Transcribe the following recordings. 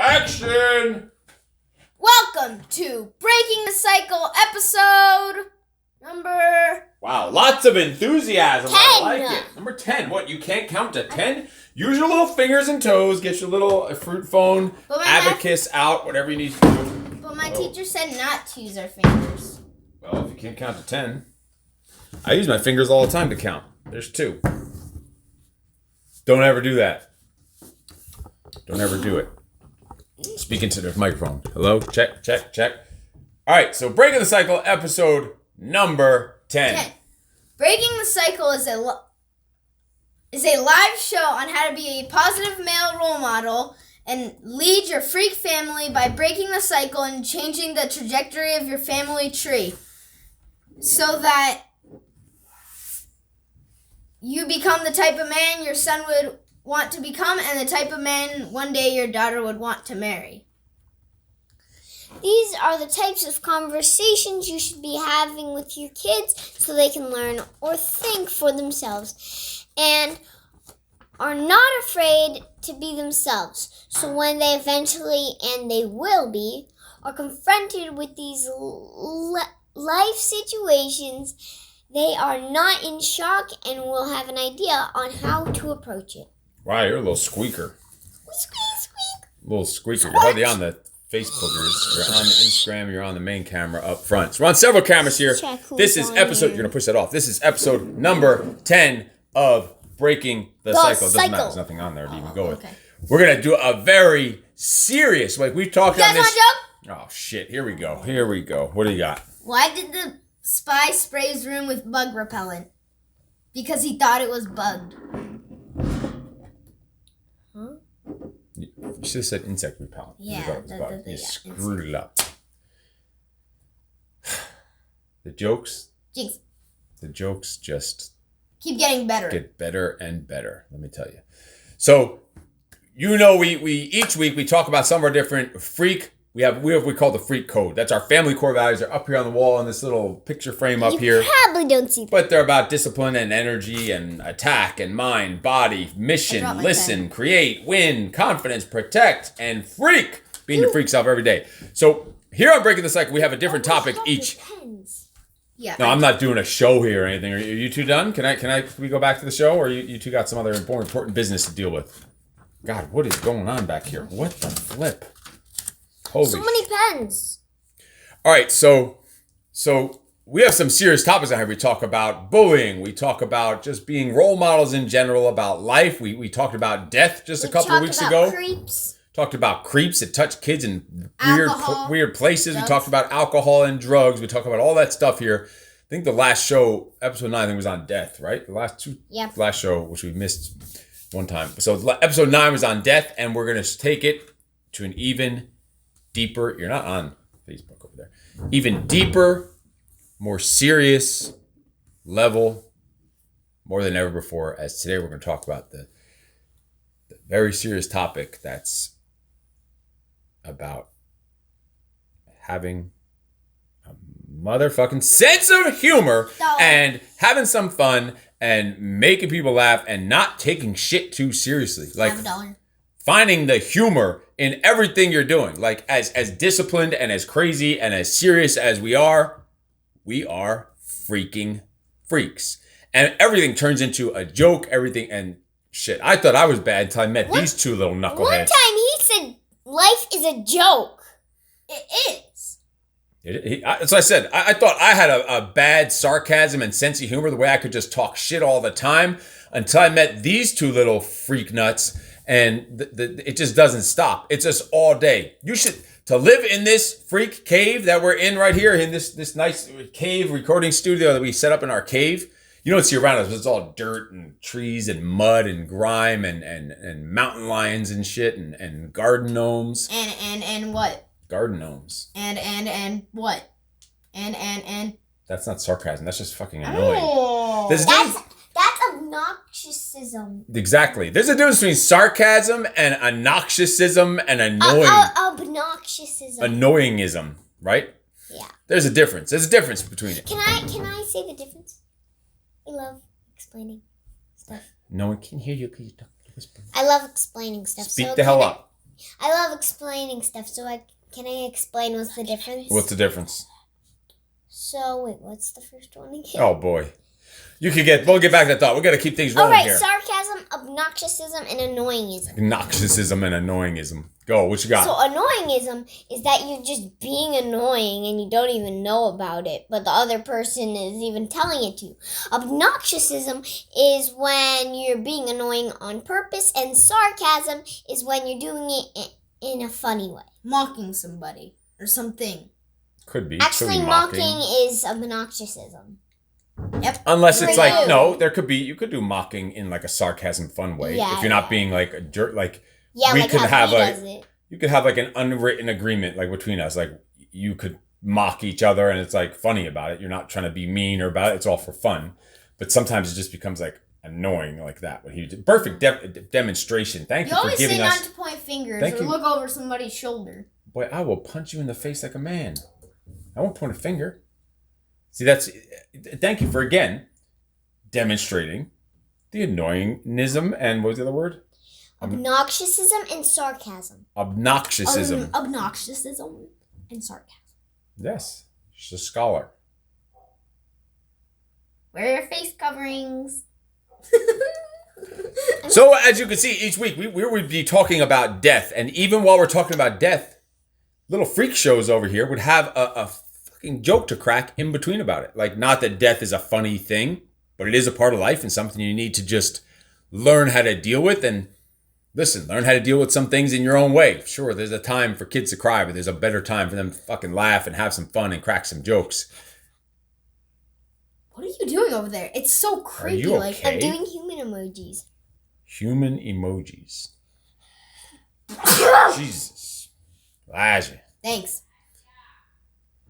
Action! Welcome to Breaking the Cycle episode number... Wow, lots of enthusiasm. 10. I like it. Number 10. What, you can't count to 10? Use your little fingers and toes. Get your little fruit phone, abacus out, whatever you need to do. But my teacher said not to use our fingers. Well, if you can't count to 10. I use my fingers all the time to count. There's 2. Don't ever do that. Don't ever do it. Speaking to the microphone. Hello? Check, check, check. All right, so Breaking the Cycle, episode number 10. Breaking the Cycle is a live show on how to be a positive male role model and lead your freak family by breaking the cycle and changing the trajectory of your family tree so that you become the type of man your son would want to become and the type of man one day your daughter would want to marry. These are the types of conversations you should be having with your kids so they can learn or think for themselves and are not afraid to be themselves. So when they eventually, and they will be, are confronted with these life situations, they are not in shock and will have an idea on how to approach it. Wow, you're a little squeaker. Squeak, squeak. A little squeaker. You're hardly on the Facebookers. You're on Instagram. You're on the main camera up front. So we're on several cameras here. This is episode... You're going to push that off. This is episode number 10 of Breaking the Cycle. Doesn't matter. There's nothing on there to even go with. Okay. We're going to do a very serious... Like, we've talked on You guys this... want a joke? Oh, shit. Here we go. Here we go. What do you got? Why did the spy spray his room with bug repellent? Because he thought it was bugged. You should have said insect repellent. Yeah. You screwed it up. The jokes just Keep getting better. get better and better, let me tell you. So, you know, we each week we talk about some of our different freak. We have what we call the freak code. That's our family core values. They're up here on the wall in this little picture frame up here. You probably don't see them. But they're about discipline and energy and attack and mind, body, mission, listen, create, win, confidence, protect, and freak. Being your freak self every day. So here on Breaking the Cycle, we have a different topic each. Yeah. No, I'm not doing a show here or anything. Are you two done? Can we go back to the show, or you two got some other important business to deal with? God, what is going on back here? What the flip? Holy So many pens. All right, so we have some serious topics out here. We talk about bullying. We talk about just being role models in general, about life. We talked about death just a couple of weeks ago. Creeps. Talked about creeps that touch kids in weird places. Drugs. We talked about alcohol and drugs. We talked about all that stuff here. I think the last show, episode 9, I think was on death, right? The last show, which we missed one time. So episode 9 was on death, and we're going to take it to an even deeper, you're not on Facebook over there, even deeper, more serious level, more than ever before, as today we're going to talk about the very serious topic that's about having a motherfucking sense of humor and having some fun and making people laugh and not taking shit too seriously. Like finding the humor in everything you're doing. Like as disciplined and as crazy and as serious as we are freaking freaks. And everything turns into a joke, everything, and shit. I thought I was bad until I met these two little knuckleheads. One time he said life is a joke. It is. That's what I said. I thought I had a bad sarcasm and sense of humor, the way I could just talk shit all the time, until I met these two little freak nuts, and it just doesn't stop. It's just all day. You should, to live in this freak cave that we're in right here, in this nice cave recording studio that we set up in our cave. You don't see around us, but it's all dirt and trees and mud and grime and mountain lions and shit and garden gnomes. And what? Garden gnomes. And what? And. That's not sarcasm. That's just fucking annoying. Oh. That's obnoxiousism. Exactly. There's a difference between sarcasm and obnoxiousism and annoying. Obnoxiousism. Annoyingism, right? Yeah. There's a difference. There's a difference between it. Can I say the difference? I love explaining stuff. No one can hear you because you don't whisper. I love explaining stuff. Speak so the hell up. I love explaining stuff, so can I explain what's the difference? What's the difference? So, wait, what's the first one again? Oh, boy. We'll get back to that thought. We got to keep things rolling here. Sarcasm, obnoxiousm, and annoyingism. Obnoxiousm and annoyingism. Go, what you got? So annoyingism is that you're just being annoying and you don't even know about it, but the other person is even telling it to you. Obnoxiousism is when you're being annoying on purpose, and sarcasm is when you're doing it in a funny way. Mocking somebody or something. Could be. Actually, mocking is obnoxiousism. Yep. Unless it's like, no, you could do mocking in like a sarcasm fun way. Yeah, if you're not being like a jerk, like yeah, we like could how have he does it. you could have like an unwritten agreement like between us. Like you could mock each other and it's like funny about it. You're not trying to be mean or about it. It's all for fun. But sometimes it just becomes like annoying like that. What he did. Perfect demonstration. Thank you for giving us. You always say not to point fingers or look over somebody's shoulder. Boy, I will punch you in the face like a man. I won't point a finger. See, thank you for again demonstrating the annoyingism and what was the other word? Obnoxiousism and sarcasm. Obnoxiousism. Obnoxiousism and sarcasm. Yes, she's a scholar. Wear your face coverings. So, as you can see, each week we would be talking about death, and even while we're talking about death, little freak shows over here would have a fucking joke to crack in between about it. Like, not that death is a funny thing, but it is a part of life and something you need to just learn how to deal with. And listen, learn how to deal with some things in your own way. Sure, there's a time for kids to cry, but there's a better time for them to fucking laugh and have some fun and crack some jokes. What are you doing over there? It's so creepy. Are you Like okay? I'm doing human emojis. Human emojis. Jesus. Elijah. Thanks.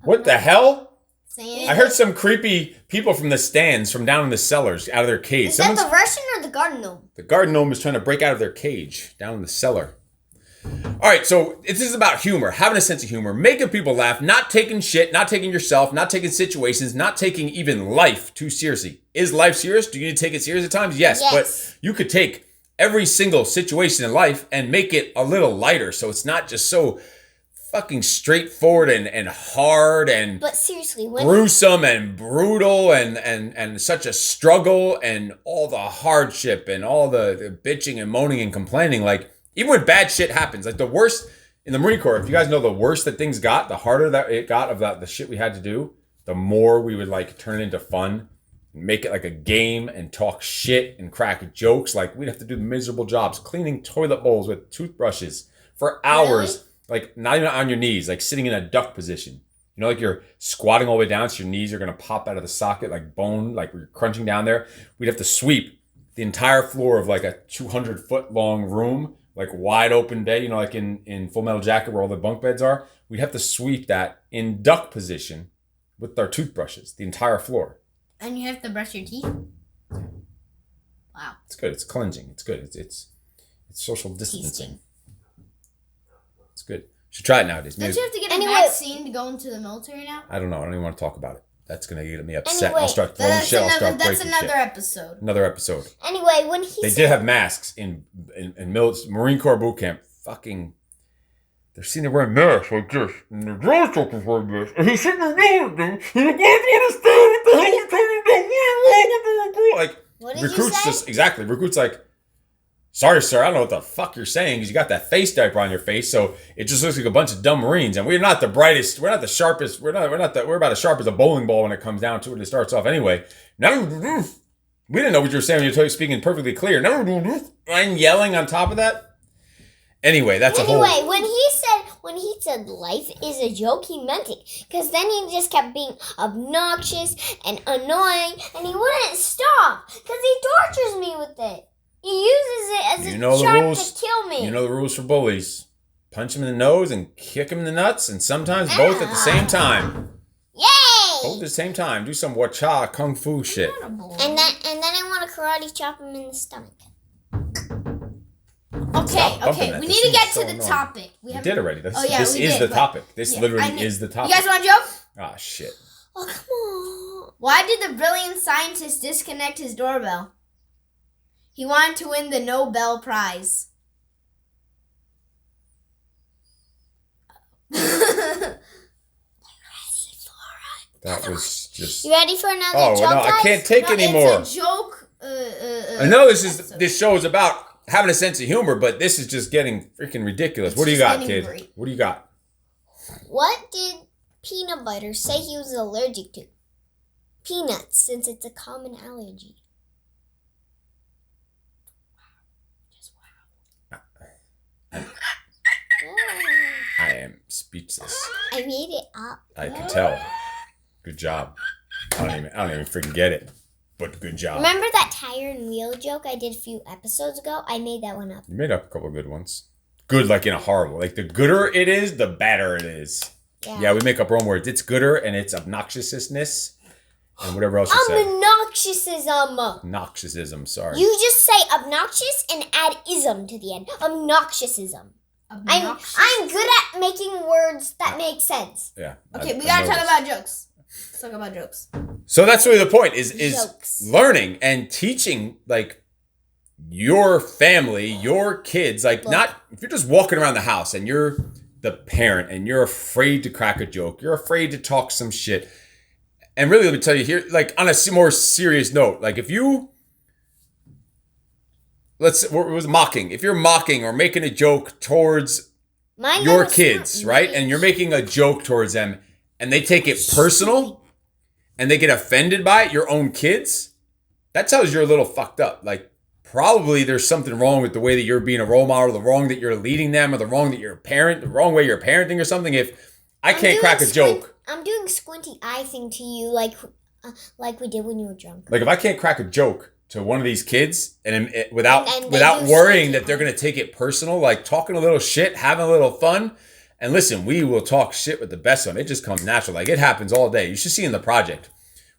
What the hell? Saying I heard some creepy people from the stands from down in the cellars out of their cage. Is that the Russian or the garden gnome? The garden gnome is trying to break out of their cage down in the cellar. All right, so this is about humor, having a sense of humor, making people laugh, not taking shit, not taking yourself, not taking situations, not taking even life too seriously. Is life serious? Do you need to take it serious at times? Yes. But you could take every single situation in life and make it a little lighter so it's not just so fucking straightforward and hard and but seriously, gruesome and brutal and such a struggle and all the hardship and all the bitching and moaning and complaining. Like, even when bad shit happens, like the worst in the Marine Corps, if you guys know the worse that things got, the harder that it got of the shit we had to do, the more we would like turn it into fun, make it like a game and talk shit and crack jokes. Like, we'd have to do miserable jobs, cleaning toilet bowls with toothbrushes for hours. Really? Like, not even on your knees, like sitting in a duck position. You know, like you're squatting all the way down, so your knees are going to pop out of the socket like bone, like we're crunching down there. We'd have to sweep the entire floor of like a 200-foot long room, like wide open day, you know, like in Full Metal Jacket where all the bunk beds are. We'd have to sweep that in duck position with our toothbrushes, the entire floor. And you have to brush your teeth? Wow. It's good. It's cleansing. It's good. It's social distancing. It's good. You should try it nowadays. Don't you have to get a vaccine to go into the military now? I don't know. I don't even want to talk about it. That's going to get me upset. I'll start throwing shit. That's another episode. Another episode. Anyway, when he did have masks in Marine Corps boot camp. Fucking, they're seen there wearing masks like this. And the drill instructor's wearing masks. And he's sitting there yelling at them. And the guys understand what the hell he's trying to do. Like, what did recruits you say? Exactly. Recruits like, sorry, sir, I don't know what the fuck you're saying because you got that face diaper on your face, so it just looks like a bunch of dumb Marines. And we're not the brightest, we're not the sharpest, we're about as sharp as a bowling ball when it comes down to it. It starts off anyway. No, we didn't know what you were saying when you were speaking perfectly clear. No, and yelling on top of that. Anyway, that's a whole. Anyway, when he said life is a joke, he meant it. Because then he just kept being obnoxious and annoying, and he wouldn't stop. Because he tortures me with it. He uses it as a sharp to kill me. You know the rules for bullies. Punch him in the nose and kick him in the nuts, and sometimes both at the same time. Yay! Both at the same time. Do some wacha kung fu shit. And then I want to karate chop him in the stomach. Okay. We need to get to the topic. We did already. This is the topic. This literally is the topic. You guys want a joke? Ah, shit. Oh, come on. Why did the brilliant scientist disconnect his doorbell? He wanted to win the Nobel Prize. That was just. You ready for another Oh joke, no, guys? I can't take anymore. It's a joke. I know this show is about having a sense of humor, but this is just getting freaking ridiculous. What do you got, kid? Great. What do you got? What did Peanut Butter say he was allergic to? Peanuts, since it's a common allergy. I am speechless. I made it up. I can tell. Good job. I don't even freaking get it. But good job. Remember that tire and wheel joke I did a few episodes ago? I made that one up. You made up a couple of good ones. Good, like in a horrible. Like the gooder it is, the badder it is. Yeah, we make up wrong words. It's gooder and it's obnoxiousness and whatever else you said. Obnoxiousism. Obnoxiousism, sorry. You just say obnoxious and add ism to the end. Obnoxiosism. I'm good at making words that make sense. Yeah. Okay, we gotta talk about jokes. Let's talk about jokes. So that's really the point is Jokes. learning and teaching like your family, your kids, like not if you're just walking around the house and you're the parent and you're afraid to crack a joke, you're afraid to talk some shit. And really, let me tell you here, like on a more serious note, like if you it was mocking. If you're mocking or making a joke towards your kids, right? And you're making a joke towards them and they take it personal and they get offended by it, your own kids, that tells you're a little fucked up. Like probably there's something wrong with the way that you're being a role model, the wrong that you're leading them, or the wrong that you're a parent, the wrong way you're parenting or something. If I can't crack a joke. I'm doing squinty eye thing to you like we did when you were drunk. Like if I can't crack a joke to one of these kids and without And worrying that they're going to take it personal, like talking a little shit, having a little fun. And listen, we will talk shit with the best of them. It just comes natural. Like it happens all day. You should see in the project.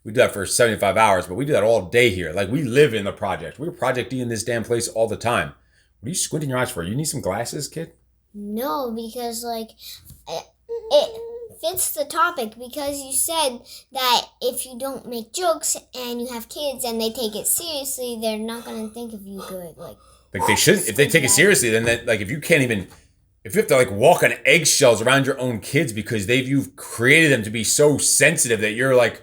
We do that for 75 hours, but we do that all day here. Like we live in the project. We're projecting in this damn place all the time. What are you squinting your eyes for? You need some glasses, kid? No, because like it fits the topic because you said that if you don't make jokes and you have kids and they take it seriously, they're not going to think of you good. Like they shouldn't. If they take it seriously, then that, like if you can't even, if you have to like walk on eggshells around your own kids because you've created them to be so sensitive that you're like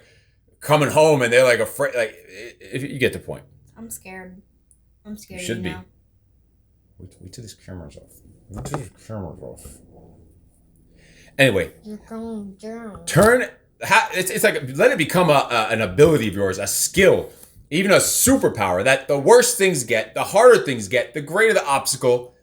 coming home and they're like afraid, like if you get the point. I'm scared. I'm scared. You should be. Wait till this camera's off. Wait till this camera's off. Anyway, it's like let it become an ability of yours, a skill, even a superpower that the worse things get, the harder things get, the greater the obstacle,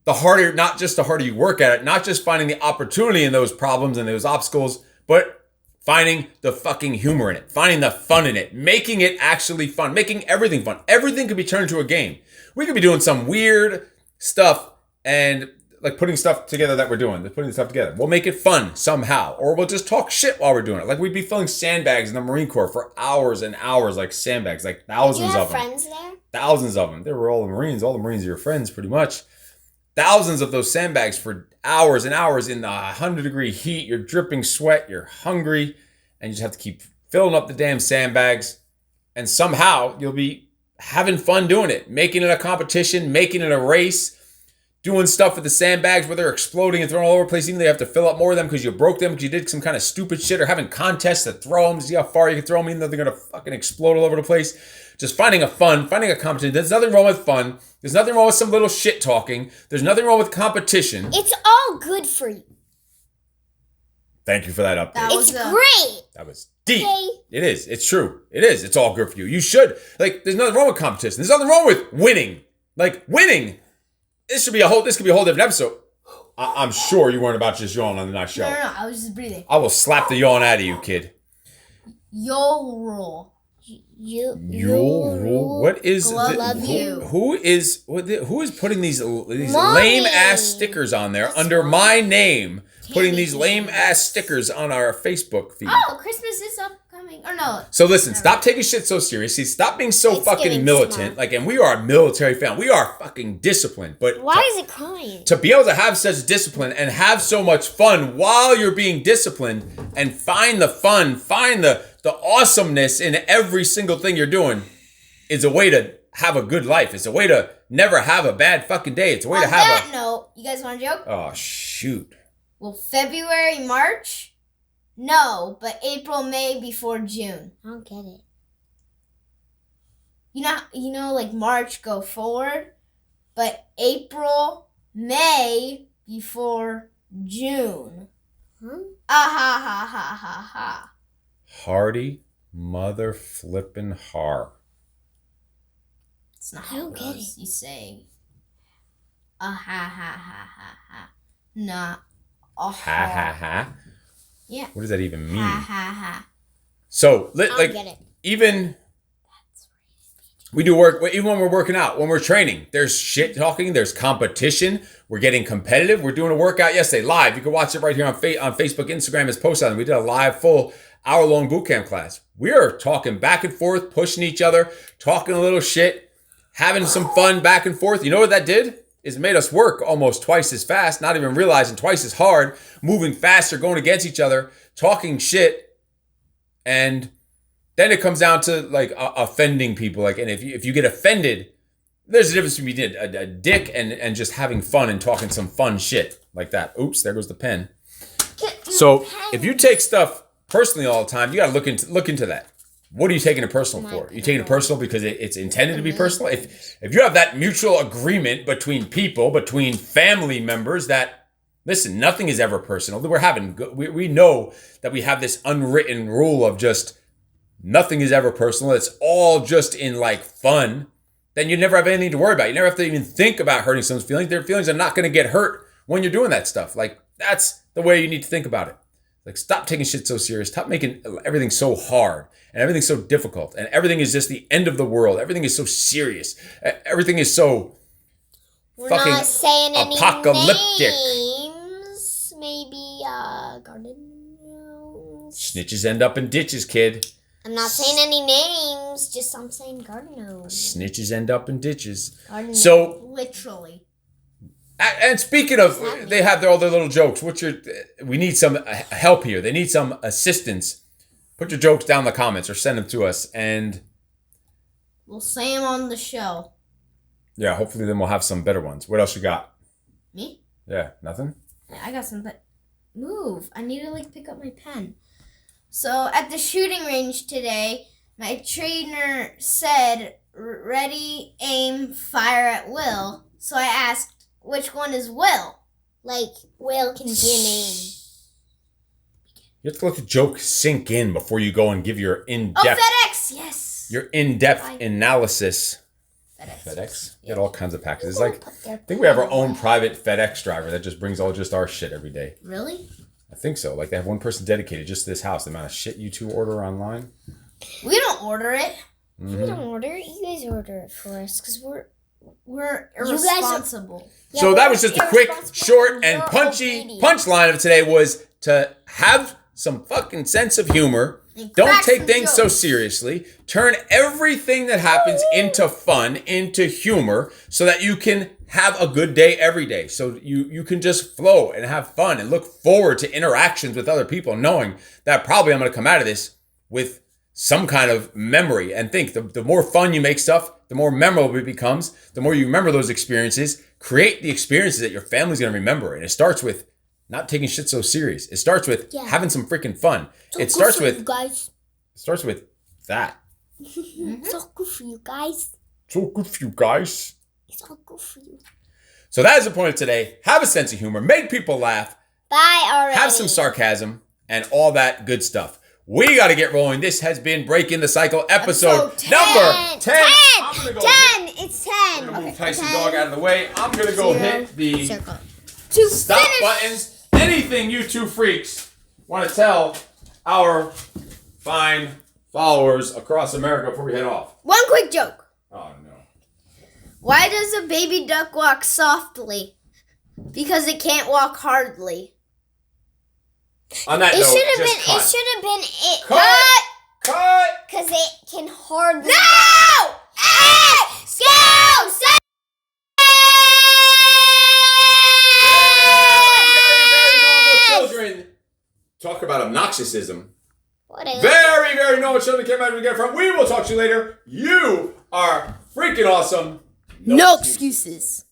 the harder, not just the harder you work at it, not just finding the opportunity in those problems and those obstacles, but finding the fucking humor in it, finding the fun in it, making it actually fun, making everything fun. Everything could be turned into a game. We could be doing some weird stuff and like putting stuff together that we're doing, putting stuff together. We'll make it fun somehow, or we'll just talk shit while we're doing it. Like we'd be filling sandbags in the Marine Corps for hours and hours, like sandbags, like thousands of them. Friends there? Thousands of them. They were all the Marines. All the Marines are your friends, pretty much. Thousands of those sandbags for hours and hours in the 100-degree heat. You're dripping sweat. You're hungry, and you just have to keep filling up the damn sandbags. And somehow you'll be having fun doing it, making it a competition, making it a race. Doing stuff with the sandbags where they're exploding and thrown all over the place. Even though you have to fill up more of them because you broke them because you did some kind of stupid shit, or having contests to throw them to see how far you can throw them, even though they're going to fucking explode all over the place. Just finding a competition. There's nothing wrong with fun. There's nothing wrong with some little shit talking. There's nothing wrong with competition. It's all good for you. Thank you for that update. It's great. That was deep. Okay. It is. It's true. It is. It's all good for you. You should. Like, there's nothing wrong with competition. There's nothing wrong with winning. Like, winning. This could be a whole different episode. I'm sure you weren't about to just yawn on the next show. No, I was just breathing. I will slap the yawn out of you, kid. You'll rule. You'll rule. What is love you? Who is putting these lame ass stickers on there under my name? Putting these lame ass stickers on our Facebook feed. Oh, Christmas is upcoming. Or no. So listen, stop taking shit so seriously. Stop being so fucking militant. Smart. And we are a military family. We are fucking disciplined. But why is it crying? To be able to have such discipline and have so much fun while you're being disciplined and find the fun, find the awesomeness in every single thing you're doing is a way to have a good life. It's a way to never have a bad fucking day. It's a way to have note, you guys want a joke? Oh, shoot. Will February, March No, but April, May before June. I don't get it. You know, like March go forward, but April, May before June. Ah ha ha ha ha ha. Hardy mother flippin' har. It's not I how don't it get goes. You say ah ha ha ha ha ha. Not Ha ha ha. Yeah. What does that even mean? Ha ha ha. So, I don't like, get it. even we do work, even when we're working out, when we're training, there's shit talking, there's competition, we're getting competitive. We're doing a workout yesterday live. You can watch it right here on Facebook, Instagram. It's posted on it. We did a live full hour-long boot camp class. We are talking back and forth, pushing each other, talking a little shit, having some fun back and forth. You know what that did? It made us work almost twice as fast, not even realizing twice as hard, moving faster, going against each other, talking shit, and then it comes down to like offending people. Like, and if you get offended, there's a difference between a dick and just having fun and talking some fun shit like that. Oops, there goes the pen. So if you take stuff personally all the time, you got to look into that. What are you taking it personal for? You taking it personal because it's intended to be personal? If you have that mutual agreement between people, between family members that, listen, nothing is ever personal. We know that we have this unwritten rule of just nothing is ever personal. It's all just in like fun. Then you never have anything to worry about. You never have to even think about hurting someone's feelings. Their feelings are not going to get hurt when you're doing that stuff. Like, that's the way you need to think about it. Like, stop taking shit so serious. Stop making everything so hard and everything so difficult. And everything is just the end of the world. Everything is so serious. Everything is so We're fucking not saying any apocalyptic. names. Maybe garden. Snitches end up in ditches, kid. I'm not saying any names. Just I'm saying garden gnomes. Snitches end up in ditches. Garden So, Literally. and speaking of, they have all their little jokes. We need some help here. They need some assistance. Put your jokes down in the comments or send them to us. And We'll say them on the show. yeah, hopefully then we'll have some better ones. What else you got? Me? Yeah, nothing? Yeah, I got some, but move. I need to like pick up my pen. So at the shooting range today, my trainer said, ready, aim, fire at will. So I asked, which one is Will? Like, Will can be a name. You have to let the joke sink in before you go and give your Oh, in-depth, FedEx! Yes! your in-depth analysis. FedEx. FedEx? You got all kinds of packages. Like, I think we have our own private FedEx driver that just brings all just our shit every day. Really? I think so. Like, they have one person dedicated just to this house. The amount of shit you two order online. We don't order it. We don't order it. You guys order it for us because We're guys are- irresponsible. So that was just a quick, short, and You're punchy obedient. punchline of today was to have some fucking sense of humor. And Don't crack take some things so jokes. seriously. Turn everything that happens into fun, into humor, so that you can have a good day every day. So you can just flow and have fun and look forward to interactions with other people, knowing that probably I'm going to come out of this with some kind of memory. And think, the more fun you make stuff, the more memorable it becomes. The more you remember those experiences, create the experiences that your family's going to remember. And it starts with not taking shit so serious. It starts with having some freaking fun. It starts with you guys. It starts with that. It's all good for you guys. So good for you guys. It's all good for you. So that is the point of today. Have a sense of humor. Make people laugh. Bye already. Have some sarcasm and all that good stuff. We got to get rolling. This has been Breaking the Cycle episode Episode number 10. 10. I'm gonna go 10. It's 10. I'm going to move Tyson Dog out of the way. I'm going to go hit the Circle. stop buttons. Anything you two freaks want to tell our fine followers across America before we head off. One quick joke. Oh, no. Why does a baby duck walk softly? Because it can't walk hardly. On that It note, should have just been. cut. It should have been. It. Cut! Because it can hardly. No! Hey! Go! Stop! Very normal children. Talk about obnoxiousism. Whatever. Very, very normal children came out we get from. We will talk to you later. You are freaking awesome. No excuses.